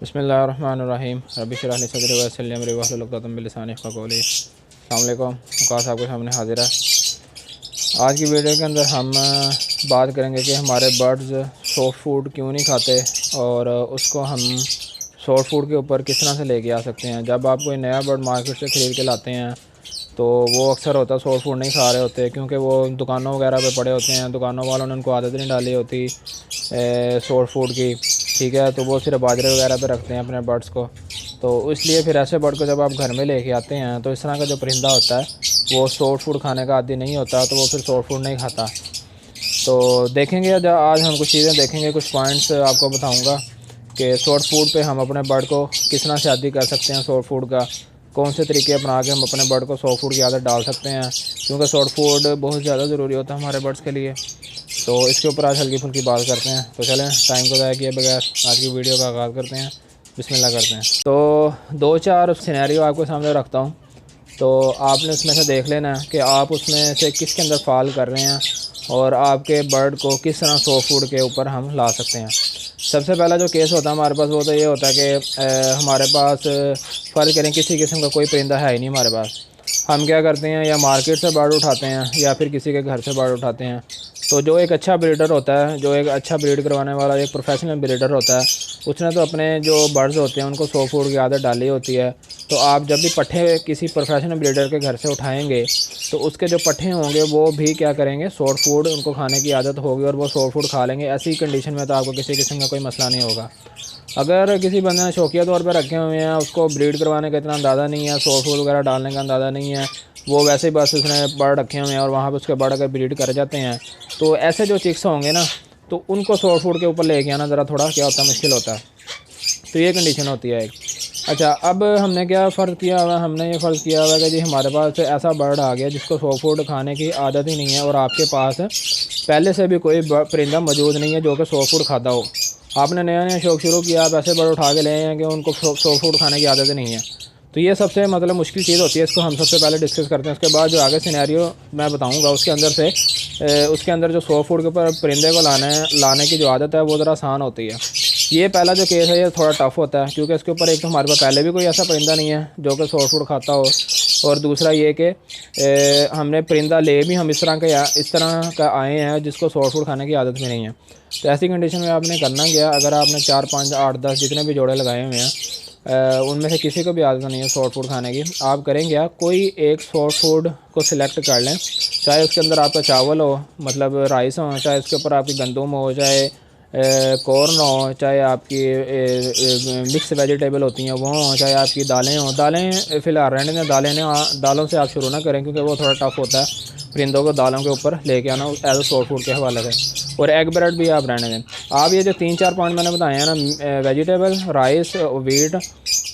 बिस्मिल्लाहिर्रहमानिर्रहीम रब्बि इश्रह ली सदरी वयस्सिर ली अमरी वहलुल उक़दतम मिन लिसानी यफ़क़हू क़ौली। अस्सलाम वालेकुम। वकास आपके सामने हाजिर है। आज की वीडियो के अंदर हम बात करेंगे कि हमारे बर्ड्स सॉफ्ट फूड क्यों नहीं खाते और उसको हम सॉफ्ट फूड के ऊपर किस तरह से लेके आ सकते हैं। जब आप कोई नया बर्ड मार्केट से ख़रीद के लाते हैं तो वो अक्सर होता है सॉफ्ट फूड नहीं खा रहे होते, क्योंकि वो दुकानों वगैरह पे पड़े होते हैं। दुकानों वालों ने उनको आदत नहीं डाली होती सॉफ्ट फूड की, ठीक है। तो वो सिर्फ बाजरे वगैरह पे रखते हैं अपने बर्ड्स को। तो इसलिए फिर ऐसे बर्ड को जब आप घर में लेके आते हैं तो इस तरह का जो परिंदा होता है वो सॉफ्ट फूड खाने का आदी नहीं होता, तो वो फिर सॉफ्ट फूड नहीं खाता। तो देखेंगे आज हम कुछ चीज़ें देखेंगे, कुछ पॉइंट्स आपको बताऊंगा कि सॉफ्ट फूड पे हम अपने बर्ड को किस तरह से आदी कर सकते हैं। सॉफ्ट फूड का कौन से तरीके अपना के हम अपने बर्ड को सॉफ्ट फूड की आदत डाल सकते हैं, क्योंकि सॉफ्ट फूड बहुत ज़्यादा ज़रूरी होता है हमारे बर्ड्स के लिए। तो इसके ऊपर आज हल्की फुल्की बात करते हैं। तो चलें टाइम को ज़ाया किए बगैर आज की वीडियो का आगाज़ करते हैं। बिस्मिल्लाह करते हैं। तो दो चार सिनेरियो आपके सामने रखता हूँ, तो आपने उसमें से देख लेना है कि आप उसमें से किसके अंदर फॉल कर रहे हैं और आपके बर्ड को किस तरह सॉफ्ट फूड के ऊपर हम ला सकते हैं। सबसे पहला जो केस होता है हमारे पास वो तो ये होता है कि हमारे पास फ़र्ज़ करें किसी किस्म का कोई परिंदा है ही नहीं हमारे पास। हम क्या करते हैं, या मार्केट से बर्ड उठाते हैं या फिर किसी के घर से बर्ड उठाते हैं। तो जो एक अच्छा ब्रीडर होता है, जो एक अच्छा ब्रीड करवाने वाला एक प्रोफेशनल ब्रीडर होता है, उसने तो अपने जो बर्ड्स होते हैं उनको सॉफ्ट फूड की आदत डाली होती है। तो आप जब भी पट्ठे किसी प्रोफेशनल ब्रीडर के घर से उठाएंगे तो उसके जो पट्ठे होंगे वो भी क्या करेंगे, सॉफ्ट फूड उनको खाने की आदत होगी और वो सॉफ्ट फूड खा लेंगे। ऐसी कंडीशन में तो आपको किसी किस्म का कोई मसला नहीं होगा। अगर किसी बंदे ने शौकिया तौर पर रखे हुए हैं, उसको ब्रीड करवाने का इतना अंदाज़ा नहीं है, सॉफ्ट फूड वगैरह डालने का अंदाज़ा नहीं है, वो वैसे ही बस उसने बर्ड रखे हुए हैं और वहाँ पर उसके बर्ड अगर ब्रीड कर जाते हैं, तो ऐसे जो चिक्स होंगे ना, तो उनको सॉफ्ट फूड के ऊपर लेके आना ज़रा थोड़ा क्या होता है, मुश्किल होता है। तो ये कंडीशन होती है एक। अच्छा, अब हमने क्या फ़र्ज़ किया हुआ, हमने ये फ़र्ज़ किया हुआ कि जी हमारे पास ऐसा बर्ड आ गया जिसको सॉफ्ट फूड खाने की आदत ही नहीं है और आपके पास पहले से भी कोई परिंदा मौजूद नहीं है जो कि सॉफ्ट फूड खाता हो। आपने नया नया शौक़ शुरू किया, आप ऐसे बर्ड उठा के ले आए हैं कि उनको सॉफ्ट फूड खाने की आदत नहीं है। तो ये सबसे मतलब मुश्किल चीज़ होती है। इसको हम सबसे पहले डिस्कस करते हैं, उसके बाद जो आगे सिनेरियो मैं बताऊंगा उसके अंदर से उसके अंदर जो सॉफ्ट फूड के ऊपर परिंदे को लाने की जो आदत है वो ज़रा आसान होती है। ये पहला जो केस है ये थोड़ा टफ़ होता है, क्योंकि इसके ऊपर एक तो हमारे पास पहले भी कोई ऐसा परिंदा नहीं है जो कि सॉफ्ट फूड खाता हो, और दूसरा ये कि हमने परिंदा ले भी हम इस तरह का आए हैं जिसको सॉफ्ट फूड खाने की आदत भी नहीं है। तो ऐसी कंडीशन में आपने करना क्या, अगर आपने 4 5 8 10 जितने भी जोड़े लगाए हुए हैं उनमें से किसी को भी आदत नहीं है सॉफ्ट फूड खाने की, आप करेंगे कोई एक सॉफ्ट फूड को सिलेक्ट कर लें। चाहे उसके अंदर आपका चावल हो, मतलब राइस हो, चाहे उसके ऊपर आपकी गंदम हो, चाहे कॉर्न हो, चाहे आपकी मिक्स वेजिटेबल होती हैं वो हो, चाहे आपकी दालें हों। दालें फ़िलहाल रहने दें, दालों से आप शुरू ना करें क्योंकि वो थोड़ा टफ़ होता है परिंदों को दालों के ऊपर लेके आना एज ए सॉफ्ट फूड के हवाले से। और एग ब्रेड भी आप रहने दें। आप ये जो 3 4 पॉइंट मैंने बताए हैं ना, वेजिटेबल, राइस, वीट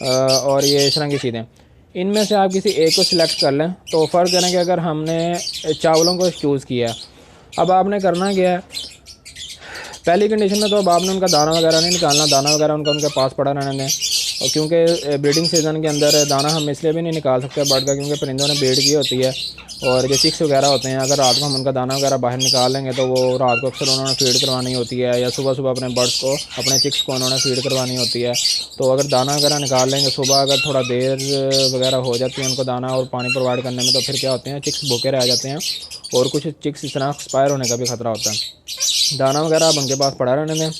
और ये इस तरह की चीज़ें, इनमें से आप किसी एक को सिलेक्ट कर लें। तो फ़र्क करें कि अगर हमने चावलों को चूज़ किया, अब आपने करना क्या है, पहली कंडीशन में तो अब आपने उनका दाना वगैरह नहीं निकालना, दाना वगैरह उनके पास पड़ा रहने दें। और क्योंकि ब्रीडिंग सीज़न के अंदर दाना हम इसलिए भी नहीं निकाल सकते बर्ड का, क्योंकि परिंदों ने ब्रीड की होती है और जो चिक्स वगैरह होते हैं, अगर रात को हम उनका दाना वगैरह बाहर निकाल लेंगे तो वो रात को अक्सर उन्होंने फीड करवानी होती है, या सुबह सुबह अपने बर्ड्स को, अपने चिक्स को उन्होंने फीड करवानी होती है। तो अगर दाना वगैरह निकाल लेंगे सुबह, अगर थोड़ा देर वगैरह हो जाती है उनको दाना और पानी प्रोवाइड करने में, तो फिर क्या होते हैं, चिक्स भूखे रह जाते हैं और कुछ चिक्स इस तरह एक्सपायर होने का भी ख़तरा होता है। दाना वगैरह अब उनके पास पड़ा रहने दें।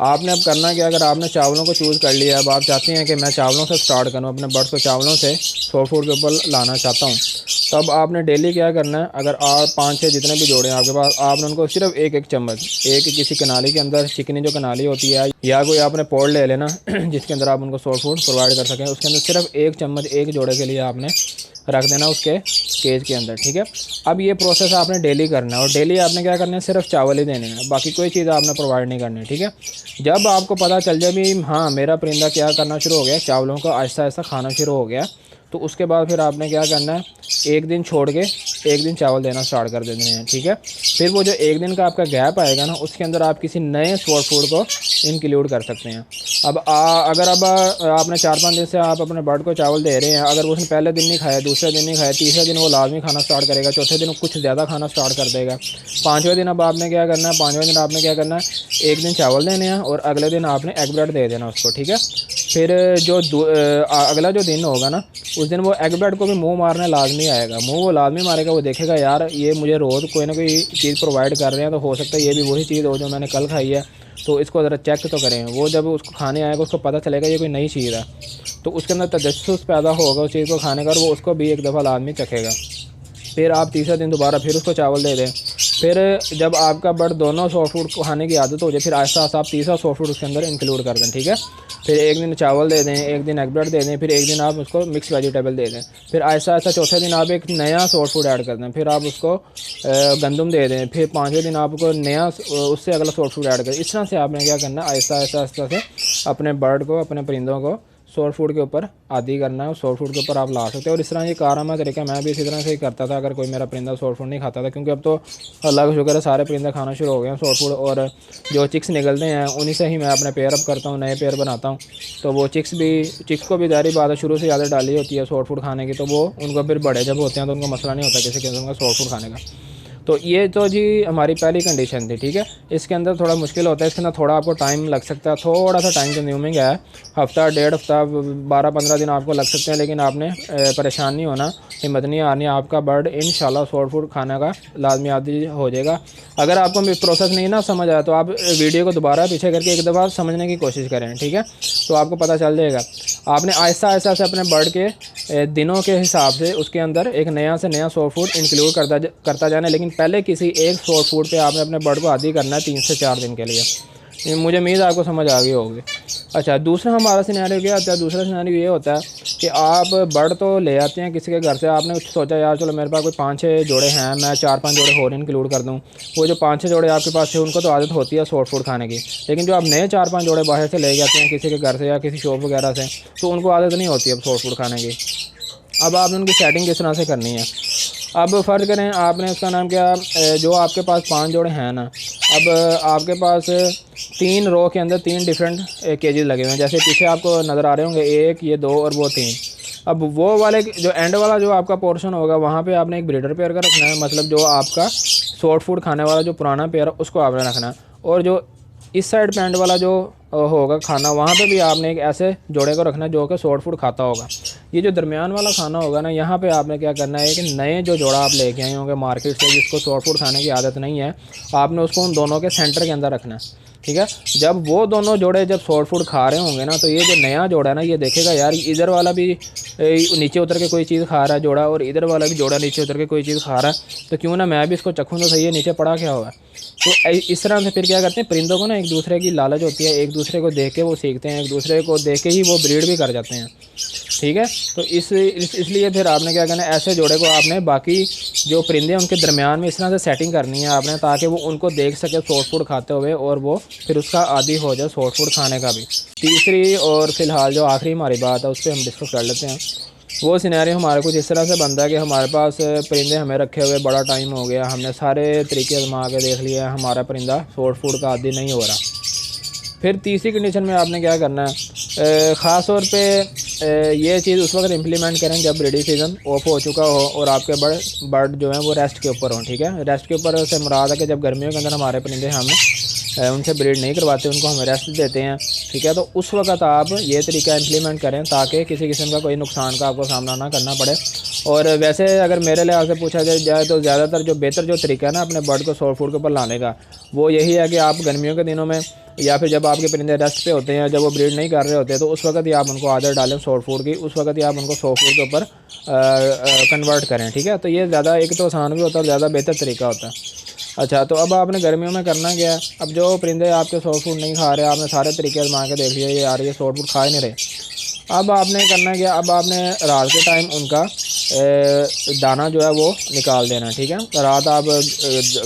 आपने अब करना क्या, अगर आपने चावलों को चूज़ कर लिया, अब आप चाहते हैं कि मैं चावलों से स्टार्ट करूं, अपने बर्ड्स को चावलों से सॉफ्ट फूड के ऊपर लाना चाहता हूं, तब आपने डेली क्या करना है, अगर आप 5 6 जितने भी जोड़े हैं आपके पास, आपने उनको सिर्फ एक एक चम्मच, एक किसी कनाली के अंदर, चिकनी जो कनाली होती है या कोई आपने पॉट ले लेना जिसके अंदर आप उनको सॉफ्ट फूड प्रोवाइड कर सकें, उसके अंदर सिर्फ एक चम्मच एक जोड़े के लिए आपने रख देना उसके केज के अंदर, ठीक है। अब ये प्रोसेस आपने डेली करना है और डेली आपने क्या करना है, सिर्फ चावल ही देने हैं, बाकी कोई चीज़ आपने प्रोवाइड नहीं करनी, ठीक है। जब आपको पता चल जाए भी हाँ मेरा परिंदा क्या करना शुरू हो गया, चावलों को आहिस्ता आहिस्ता खाना शुरू हो गया, तो उसके बाद फिर आपने क्या करना है, एक दिन छोड़ के एक दिन चावल देना स्टार्ट कर देने हैं, ठीक है। फिर वो जो एक दिन का आपका गैप आएगा ना, उसके अंदर आप किसी नए सॉफ्ट फूड को इंक्लूड कर सकते हैं। अब अगर आपने 4 5 दिन से आप अपने बर्ड को चावल दे रहे हैं, अगर वो उसने पहले दिन नहीं खाया, दूसरे दिन नहीं खाया, तीसरे दिन वो लाजमी खाना स्टार्ट करेगा, चौथे दिन कुछ ज़्यादा खाना स्टार्ट कर देगा, 5वें दिन अब आपने क्या करना है, 5वें दिन आपने क्या करना है, एक दिन चावल देने हैं और अगले दिन आपने एग ब्रेड दे देना उसको, ठीक है। फिर जो अगला जो दिन होगा ना, उस दिन वो एग ब्रेड को भी मुंह मारने लाजमी आएगा, मुंह वो लाजमी मारेगा। वो देखेगा यार ये मुझे रोज़ कोई ना कोई चीज़ प्रोवाइड कर रहे हैं, तो हो सकता है ये भी वही चीज़ हो जो मैंने कल खाई है, तो इसको ज़रा चेक तो करें। वो जब उसको खाने आएगा उसको पता चलेगा ये कोई नई चीज़ है, तो उसके अंदर तजस्सुस पैदा होगा उस चीज़ को खाने का, और वो उसको भी एक दफ़ा लाजमी चखेगा। फिर आप तीसरे दिन दोबारा फिर उसको चावल दे दें। फिर जब आपका बर्ड दोनों सॉफ्ट फूड को खाने की आदत हो जाए, फिर आहिस्ता आहिस्ता आप तीसरा सॉफ्ट फूड उसके अंदर इंक्लूड कर दें, ठीक है। फिर एक दिन चावल दे दें, एक दिन एग ब्रेड दे दें, फिर एक दिन आप उसको मिक्स वेजिटेबल दे दें। फिर आहिस्ता आहिस्ता चौथे दिन आप एक नया सॉफ्ट फूड ऐड कर दें, फिर आप उसको गंदम दे दें। फिर पाँचवें दिन आपको नया उससे अगला सॉफ्ट फूड ऐड करें। इस तरह से आपने क्या करना है, आहिस्ता आहिस्ता आहिस्ता से अपने बर्ड को, अपने परिंदों को सॉफ्ट फूड के ऊपर आदी करना है, सॉफ्ट फूड के ऊपर आप ला सकते हैं। और इस तरह ये कारनामा तरीका मैं भी इसी तरह से ही करता था अगर कोई मेरा परिंदा सॉफ्ट फूड नहीं खाता था, क्योंकि अब तो अल्लाह का शुक्र है सारे परिंदे खाना शुरू हो गए हैं सॉफ्ट फूड, और जो चिक्स निकलते हैं उन्हीं से ही मैं अपने पेयर अप करता हूँ, नए पेयर बनाता हूँ। तो वो चिक्स को भी ज़ाहिर बात है शुरू से ज़्यादा डाली होती है सॉफ्ट फूड खाने की, तो वो उनको फिर बड़े जब होते हैं तो उनको मसला नहीं होता किसी किस्म का सॉफ्ट फूड खाने का। तो ये तो जी हमारी पहली कंडीशन थी, ठीक है। इसके अंदर थोड़ा मुश्किल होता है, इसके अंदर थोड़ा आपको टाइम लग सकता है, थोड़ा सा टाइम कंज्यूमिंग है, हफ्ता 1.5 हफ्ता 12-15 दिन आपको लग सकते हैं, लेकिन आपने परेशान नहीं होना, हिम्मत नहीं हारनी। आपका बर्ड इंशाल्लाह सॉफ्ट फूड खाने का लाजमी आदी हो जाएगा। अगर आपको प्रोसेस नहीं ना समझ आया तो आप वीडियो को दोबारा पीछे करके एक दफ़ा समझने की कोशिश करें, ठीक है, तो आपको पता चल जाएगा। आपने आहिस्ता आहिस्ता से अपने बर्ड के दिनों के हिसाब से उसके अंदर एक नया से नया सॉफ्ट फूड इंक्लूड करता जाना, लेकिन पहले किसी एक सॉफ्ट फूड पे आपने अपने बर्ड को आदी करना है 3 से 4 दिन के लिए। मुझे उम्मीद है आपको समझ आ गई होगी। अच्छा, दूसरा हमारा सिनेरियो क्या होता है, दूसरा सिनेरियो ये होता है कि आप बर्ड तो ले आते हैं किसी के घर से, आपने सोचा यार चलो मेरे पास कोई 5-6 जोड़े हैं, मैं 4-5 जोड़े और इंक्लूड कर दूँ। वो जो 5-6 जोड़े आपके पास थे उनको तो आदत होती है सॉफ्ट फूड खाने की, लेकिन जो आप नए 4-5 जोड़े बाहर से ले जाते हैं किसी के घर से या किसी शॉप वगैरह से, तो उनको आदत नहीं होती अब सॉफ्ट फूड खाने की। अब आपने उनकी सेटिंग किस तरह से करनी है। अब फ़र्ज़ करें आपने उसका नाम क्या, जो आपके पास 5 जोड़े हैं ना, अब आपके पास 3 रो के अंदर 3 डिफरेंट केजेस लगे हुए हैं, जैसे पीछे आपको नज़र आ रहे होंगे, 1, ये 2 और वो 3। अब वो वाले जो एंड वाला जो आपका पोर्शन होगा वहाँ पे आपने एक ब्रीडर पेयर का रखना है, मतलब जो आपका सॉफ्ट फूड खाने वाला जो पुराना पेयर है उसको आपने रखना है, और जो इस साइड पैंट वाला जो होगा खाना वहाँ पे भी आपने एक ऐसे जोड़े को रखना है जो कि सॉफ्ट फूड खाता होगा। ये जो दरमियान वाला खाना होगा ना, यहाँ पे आपने क्या करना है कि नए जो जोड़ा आप लेके आए होंगे मार्केट से जिसको सॉफ्ट फूड खाने की आदत नहीं है, आपने उसको उन दोनों के सेंटर के अंदर रखना है, ठीक है। जब वो दोनों जोड़े जब सॉफ्ट फूड खा रहे होंगे ना, तो ये जो नया जोड़ा है ना, ये देखेगा यार इधर वाला भी नीचे उतर के कोई चीज़ खा रहा है जोड़ा, और इधर वाला भी जोड़ा नीचे उतर के कोई चीज़ खा रहा है, तो क्यों ना मैं भी इसको चखूँ तो सही है नीचे पड़ा क्या हुआ है। तो इस तरह से फिर क्या करते हैं, परिंदों को ना एक दूसरे की लालच होती है, एक दूसरे को देख के वो सीखते हैं, एक दूसरे को देख के ही वो ब्रीड भी कर जाते हैं, ठीक है। तो इसलिए फिर आपने क्या करना है, ऐसे जोड़े को आपने बाकी जो परिंदे हैं उनके दरमियान में इस तरह से सेटिंग करनी है आपने, ताकि वो उनको देख सके सॉफ्ट फूड खाते हुए, और वो फिर उसका आदी हो जाए सॉफ्ट फूड खाने का भी। तीसरी और फ़िलहाल जो आखिरी हमारी बात है उस पर हम डिस्कस कर लेते हैं। वो सिनेरियो हमारे कुछ इस तरह से बनता है कि हमारे पास परिंदे हमें रखे हुए बड़ा टाइम हो गया, हमने सारे तरीके आजमा के देख लिए, हमारा परिंदा सॉफ्ट फूड का आदी नहीं हो रहा। फिर तीसरी कंडीशन में आपने क्या करना है, ख़ास तौर पे ये चीज़ उस वक्त इम्प्लीमेंट करें जब ब्रीडिंग सीज़न ऑफ हो चुका हो और आपके बर्ड जो हैं वो रेस्ट के ऊपर हों, ठीक है। रेस्ट के ऊपर से मुराद है कि जब गर्मियों के अंदर हमारे परिंदे हम उनसे ब्रीड नहीं करवाते, उनको हम रेस्ट देते हैं, ठीक है। तो उस वक्त आप ये तरीका इम्प्लीमेंट करें ताकि किसी किस्म का कोई नुकसान का आपको सामना ना करना पड़े। और वैसे अगर मेरे लिहाज से पूछा जाए तो ज़्यादातर जो बेहतर जो तरीका है ना अपने बर्ड को सॉफ्ट फूड के ऊपर लाने का, वो यही है कि आप गर्मियों के दिनों में या फिर जब आपके परिंदे रेस्ट पे होते हैं, जब वो ब्रीड नहीं कर रहे होते, तो उस वक्त ही आप उनको आदत डालें सॉफ्ट फूड की, उस वक्त ही आप उनको सॉफ्ट फूड के ऊपर कन्वर्ट करें, ठीक है। तो ये ज़्यादा एक तो आसान भी होता है, ज़्यादा बेहतर तरीका होता है। अच्छा, तो अब आपने गर्मियों में करना क्या है, अब जो परिंदे आपके सॉफ्ट फूड नहीं खा रहे, आपने सारे तरीके आजमा के देख लिए, ये यार ये सॉफ्ट फूड खा ही नहीं रहे, अब आपने करना क्या, अब आपने रात के टाइम उनका दाना जो है वो निकाल देना, ठीक है। रात आप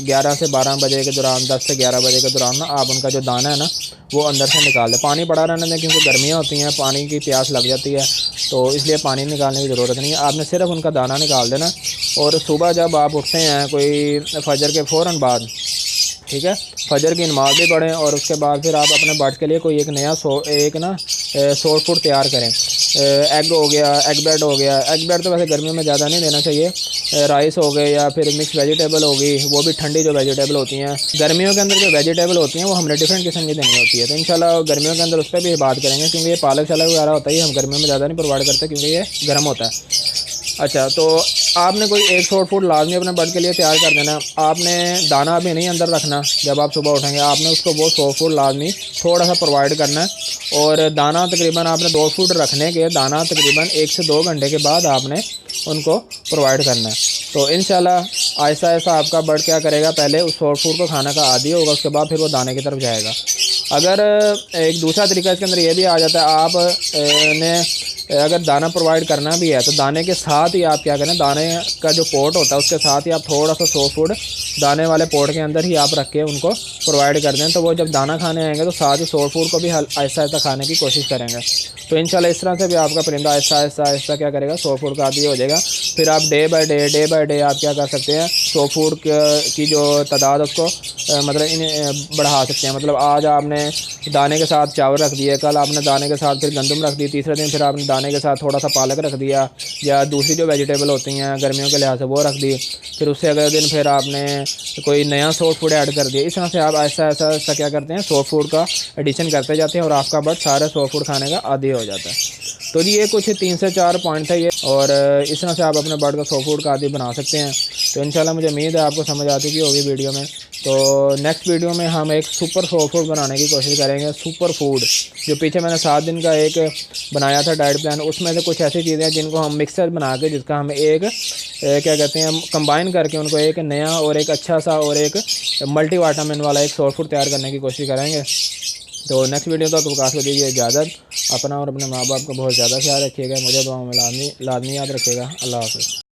11 से 12 बजे के दौरान, 10 से 11 बजे के दौरान ना आप उनका जो दाना है ना वो अंदर से निकाल दें। पानी पड़ा रहने दें, क्योंकि गर्मियाँ होती हैं, पानी की प्यास लग जाती है, तो इसलिए पानी निकालने की ज़रूरत नहीं है, आपने सिर्फ उनका दाना निकाल देना। और सुबह जब आप उठते हैं कोई फजर के फ़ौरन बाद, ठीक है, फजर की नमाज़ भी पढ़ें और उसके बाद फिर आप अपने बर्ड के लिए कोई एक नया सॉफ्ट फूड तैयार करें। एग हो गया, एग ब्रेड हो गया। एग ब्रेड तो वैसे गर्मियों में ज़्यादा नहीं देना चाहिए। राइस हो गए या फिर मिक्स वेजिटेबल हो गई, वो भी ठंडी जो वेजिटेबल होती हैं। गर्मियों के अंदर जो वेजिटेबल होती हैं वो हमने डिफरेंट किस्म की देनी होती है, तो इंशाल्लाह गर्मियों के अंदर उस पर भी बात करेंगे, क्योंकि ये पालक शालक वगैरह होता है, हम गर्मियों में ज़्यादा नहीं प्रोवाइड करते क्योंकि ये गर्म होता है। अच्छा, तो आपने कोई एक शॉर्ट फूड लाजमी अपने बर्ड के लिए तैयार कर देना। आपने दाना अभी नहीं अंदर रखना, जब आप सुबह उठेंगे आपने उसको वो शॉर्ट फूड लाजमी थोड़ा सा प्रोवाइड करना है। और दाना तकरीबन आपने 2 फूड रखने के दाना तकरीबन 1 से 2 घंटे के बाद आपने उनको प्रोवाइड करना है। तो इंशाल्लाह आहिस्ता आहिस्ता आपका बर्ड क्या करेगा, पहले उस शॉर्ट फूड को खाना का आदी होगा, उसके बाद फिर वो दाने की तरफ जाएगा। अगर एक दूसरा तरीका इसके अंदर ये भी आ जाता है, आप ने अगर दाना प्रोवाइड करना भी है तो दाने के साथ ही आप क्या करें, दाने का जो पोट होता है उसके साथ ही आप थोड़ा सा सॉफ्ट फूड दाने वाले पोट के अंदर ही आप रख के उनको प्रोवाइड कर दें, तो वो जब दाना खाने आएंगे तो साथ ही सॉफ्ट फूड को भी आहिस्ता आहिस्ता खाने की कोशिश करेंगे। तो इंशाल्लाह इस तरह से भी आपका परिंदा आहिस्ता आहिस्ता आहिस्ता क्या करेगा, सॉफ्ट फूड का आदी हो जाएगा। फिर आप डे बाय डे आप क्या कर सकते हैं, सॉफ्ट फूड की जो तादाद उसको मतलब इन्हें बढ़ा सकते हैं। मतलब आज आपने दाने के साथ चावल रख दिए, कल आपने दाने के साथ फिर गंदम रख दी, तीसरे दिन फिर आपने दाने के साथ थोड़ा सा पालक रख दिया, या दूसरी जो वेजिटेबल होती हैं गर्मियों के लिहाज से वो रख दी, फिर उससे अगले दिन फिर आपने कोई नया सॉफ्ट फूड ऐड कर दिया। इस तरह से आप ऐसा ऐसा ऐसा क्या करते हैं, सॉफ्ट फूड का एडिशन करते जाते हैं और आपका बर्ड सारा सॉफ्ट फूड खाने का आदी हो जाता है। तो जी ये कुछ 3 से 4 पॉइंट है ये, और इस तरह से आप अपने बर्ड को सॉफ्ट फूड का आदी बना सकते हैं। तो इंशाल्लाह मुझे उम्मीद है आपको समझ आती की होगी वीडियो में। तो नेक्स्ट वीडियो में हम एक सुपर सॉफ्ट फूड बनाने की कोशिश करेंगे। सुपर फूड जो पीछे मैंने 7 दिन का एक बनाया था डाइट प्लान, उसमें से कुछ ऐसी चीज़ें हैं जिनको हम मिक्सर बना के, जिसका हम एक क्या कहते हैं, हम कंबाइन करके उनको एक नया और एक अच्छा सा और एक मल्टी विटामिन वाला एक सॉफ्ट फूड तैयार करने की कोशिश करेंगे। तो नेक्स्ट वीडियो तक विकास को दीजिए इजाज़त। अपना और अपने माँ बाप का बहुत ज़्यादा ख्याल रखिएगा, मुझे दुआ में लाजमी याद रखिएगा। अल्लाह हाफ़िज़।